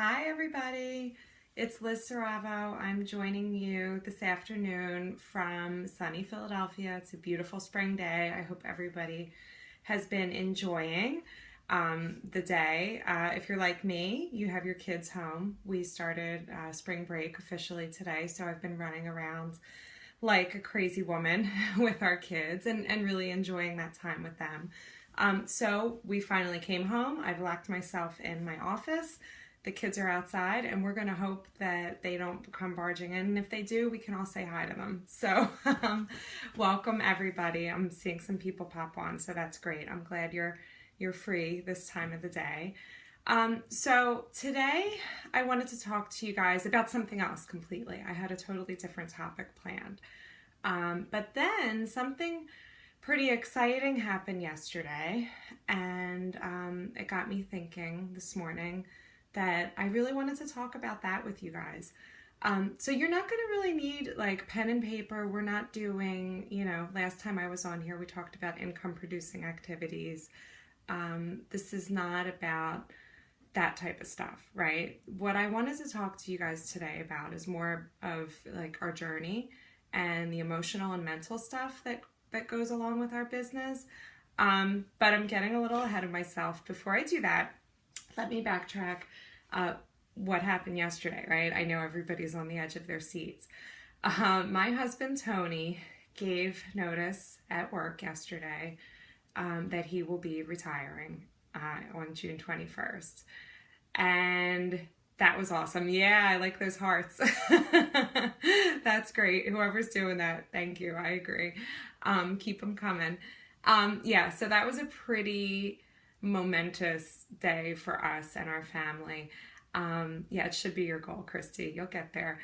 Hi everybody, it's Liz Siravo. I'm joining you this afternoon from sunny Philadelphia. It's a beautiful spring day. I hope everybody has been enjoying the day. If you're like me, you have your kids home. We started spring break officially today, so I've been running around like a crazy woman with our kids and really enjoying that time with them. So we finally came home. I've locked myself in my office. The kids are outside, and we're going to hope that they don't come barging in. And if they do, we can all say hi to them. So welcome everybody. I'm seeing some people pop on, so that's great. I'm glad you're free this time of the day. So today I wanted to talk to you guys about something else completely. I had a totally different topic planned. But then something pretty exciting happened yesterday, and it got me thinking this morning that I really wanted to talk about that with you guys. So you're not going to really need like pen and paper. We're not doing, last time I was on here, we talked about income producing activities. This is not about that type of stuff, right? What I wanted to talk to you guys today about is more of like our journey and the emotional and mental stuff that goes along with our business. But I'm getting a little ahead of myself. Before I do that, let me backtrack what happened yesterday, right? I know everybody's on the edge of their seats. My husband, Tony, gave notice at work yesterday that he will be retiring on June 21st. And that was awesome. Yeah, I like those hearts. That's great. Whoever's doing that, thank you. I agree. Keep them coming. Yeah, so that was a pretty momentous day for us and our family. Yeah, it should be your goal, Christy. You'll get there.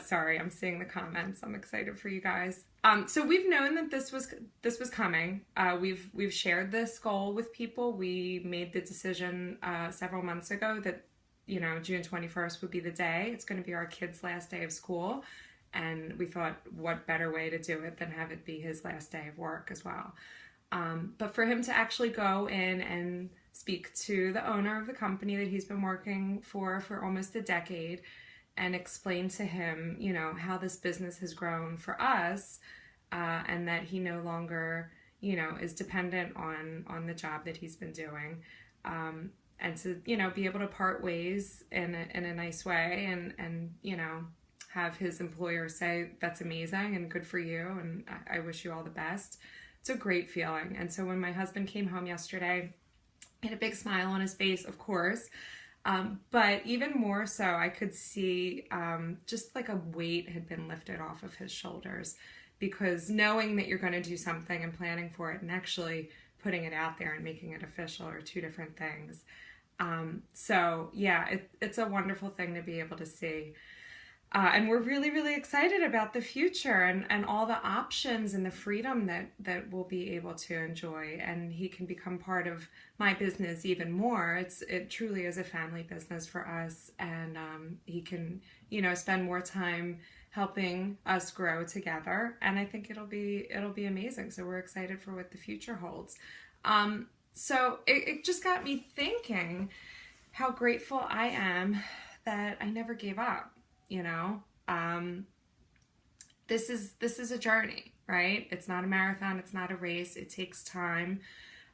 Sorry, I'm seeing the comments. I'm excited for you guys. So we've known that this was coming. We've shared this goal with people. We made the decision several months ago that June 21st would be the day. It's going to be our kid's last day of school, and we thought, what better way to do it than have it be his last day of work as well. But for him to actually go in and speak to the owner of the company that he's been working for almost a decade and explain to him, how this business has grown for us, and that he no longer, is dependent on the job that he's been doing, and to, be able to part ways in a nice way and have his employer say, that's amazing and good for you, and I wish you all the best. It's a great feeling. And so when my husband came home yesterday, he had a big smile on his face, of course. But even more so, I could see just like a weight had been lifted off of his shoulders, because knowing that you're going to do something and planning for it and actually putting it out there and making it official are two different things. So yeah, it's a wonderful thing to be able to see. And we're really, really excited about the future and all the options and the freedom that we'll be able to enjoy. And he can become part of my business even more. It truly is a family business for us. And he can, spend more time helping us grow together. And I think it'll be amazing. So we're excited for what the future holds. So it just got me thinking how grateful I am that I never gave up. This is a journey, right? It's not a marathon. It's not a race. It takes time.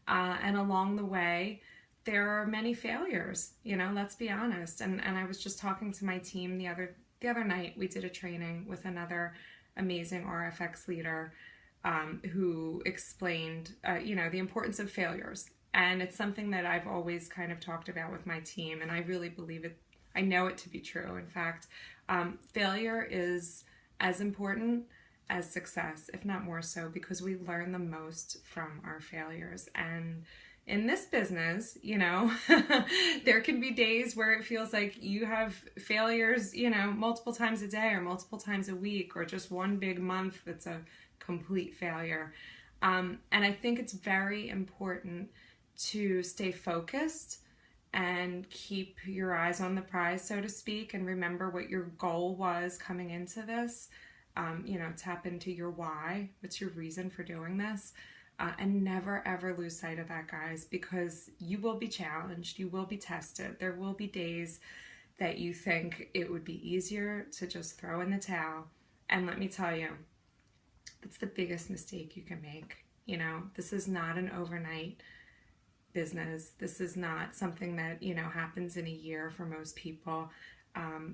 And along the way, there are many failures, let's be honest. And I was just talking to my team the other night. We did a training with another amazing RFX leader, who explained, the importance of failures. And it's something that I've always kind of talked about with my team. And I really believe it. I know it to be true. In fact, failure is as important as success, if not more so, because we learn the most from our failures. And in this business, there can be days where it feels like you have failures, multiple times a day or multiple times a week, or just one big month that's a complete failure. And I think it's very important to stay focused and keep your eyes on the prize, so to speak, and remember what your goal was coming into this. Tap into your why. What's your reason for doing this? And never ever lose sight of that, guys, because you will be challenged. You will be tested. There will be days that you think it would be easier to just throw in the towel. And let me tell you, it's the biggest mistake you can make. You know, this is not an overnight business. This is not something that, you know, happens in a year for most people.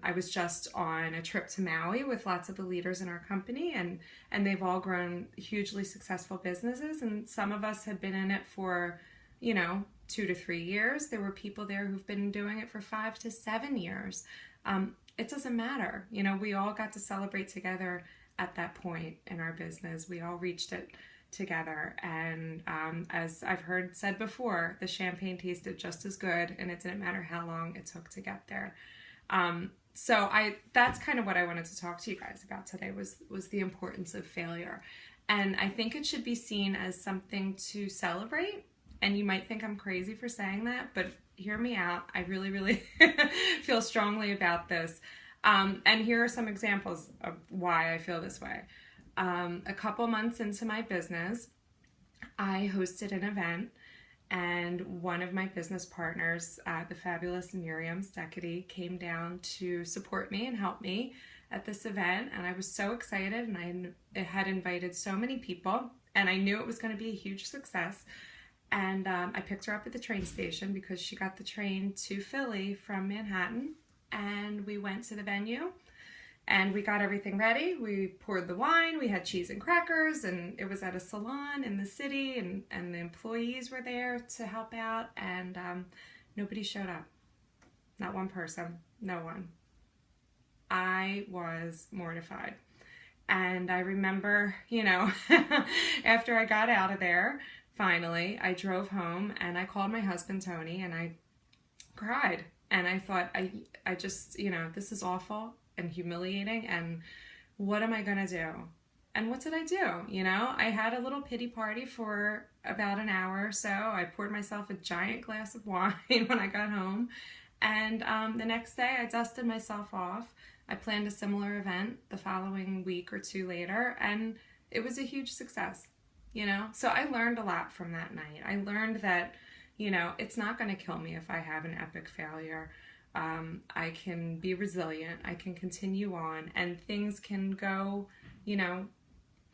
I was just on a trip to Maui with lots of the leaders in our company, and they've all grown hugely successful businesses. And some of us had been in it for, you know, 2 to 3 years. There were people there who've been doing it for 5 to 7 years. It doesn't matter. You know, we all got to celebrate together at that point in our business. We all reached it together. And as I've heard said before, the champagne tasted just as good, and it didn't matter how long it took to get there. So that's kind of what I wanted to talk to you guys about today was the importance of failure. And I think it should be seen as something to celebrate. And you might think I'm crazy for saying that, but hear me out. I really, really feel strongly about this. And here are some examples of why I feel this way. A couple months into my business, I hosted an event, and one of my business partners, the fabulous Miriam Steckety, came down to support me and help me at this event. And I was so excited, and I had invited so many people, and I knew it was going to be a huge success. And I picked her up at the train station because she got the train to Philly from Manhattan, and we went to the venue. And we got everything ready. We poured the wine, we had cheese and crackers, and it was at a salon in the city, and the employees were there to help out, and nobody showed up. Not one person, no one. I was mortified. And I remember, you know, after I got out of there, finally, I drove home, and I called my husband, Tony, and I cried. And I thought, I just, you know, this is awful and humiliating, and what am I gonna do? And what did I do? You know, I had a little pity party for about an hour or so. I poured myself a giant glass of wine when I got home, and the next day I dusted myself off. I planned a similar event the following week or two later, and it was a huge success, you know? So I learned a lot from that night. I learned that, you know, it's not gonna kill me if I have an epic failure. I can be resilient, I can continue on, and things can go, you know,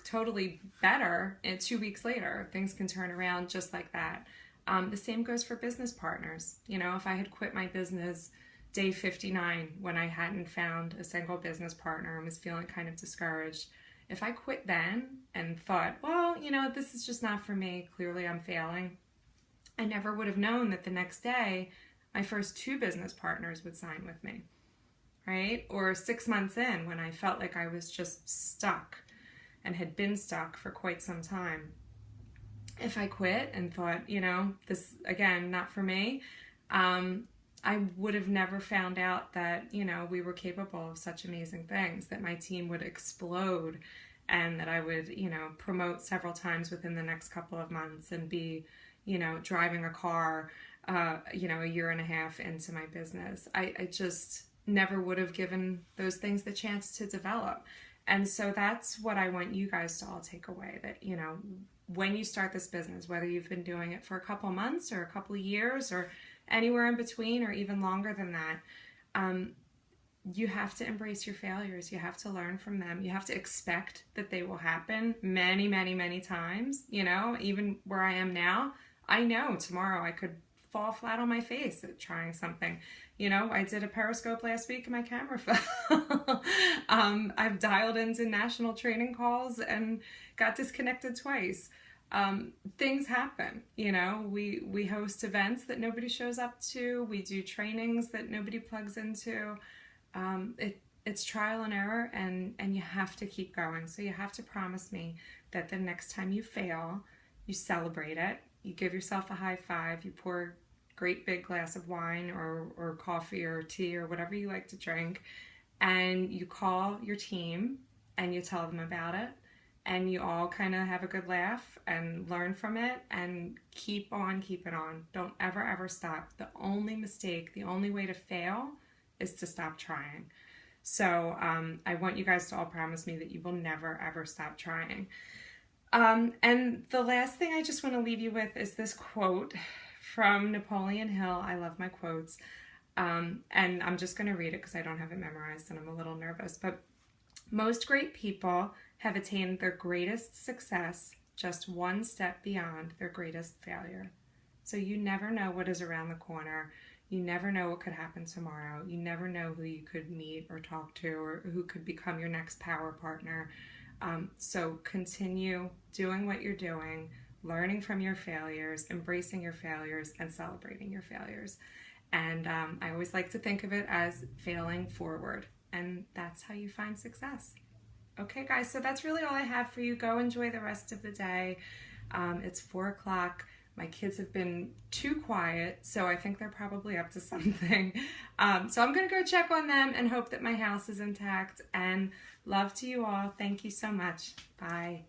totally better. And 2 weeks later, things can turn around just like that. The same goes for business partners. You know, if I had quit my business day 59 when I hadn't found a single business partner and was feeling kind of discouraged, if I quit then and thought, well, you know, this is just not for me, clearly I'm failing, I never would have known that the next day my first 2 business partners would sign with me, right? Or 6 months in, when I felt like I was just stuck and had been stuck for quite some time. If I quit and thought, you know, this, again, not for me, I would have never found out that, you know, we were capable of such amazing things, that my team would explode, and that I would, you know, promote several times within the next couple of months and be, you know, driving a car, you know, a year and a half into my business. I just never would have given those things the chance to develop. And so that's what I want you guys to all take away, that, you know, when you start this business, whether you've been doing it for a couple months or a couple years or anywhere in between or even longer than that, you have to embrace your failures. You have to learn from them. You have to expect that they will happen many, many, many times. You know, even where I am now, I know tomorrow I could fall flat on my face at trying something. You know, I did a Periscope last week and my camera fell. I've dialed into national training calls and got disconnected twice. Things happen, you know, we host events that nobody shows up to. We do trainings that nobody plugs into. It's trial and error, and you have to keep going. So you have to promise me that the next time you fail, you celebrate it. You give yourself a high five. You pour a great big glass of wine or coffee or tea or whatever you like to drink, and you call your team and you tell them about it, and you all kind of have a good laugh and learn from it and keep on keeping on. Don't ever stop. The only mistake, the only way to fail is to stop trying. So I want you guys to all promise me that you will never ever stop trying. And the last thing I just want to leave you with is this quote from Napoleon Hill. I love my quotes. And I'm just going to read it because I don't have it memorized and I'm a little nervous. But most great people have attained their greatest success just one step beyond their greatest failure. So you never know what is around the corner. You never know what could happen tomorrow. You never know who you could meet or talk to or who could become your next power partner. So continue doing what you're doing, learning from your failures, embracing your failures, and celebrating your failures. And I always like to think of it as failing forward. And that's how you find success. Okay, guys, so that's really all I have for you. Go enjoy the rest of the day. It's 4 o'clock. My kids have been too quiet, so I think they're probably up to something. So I'm going to go check on them and hope that my house is intact. And love to you all. Thank you so much. Bye.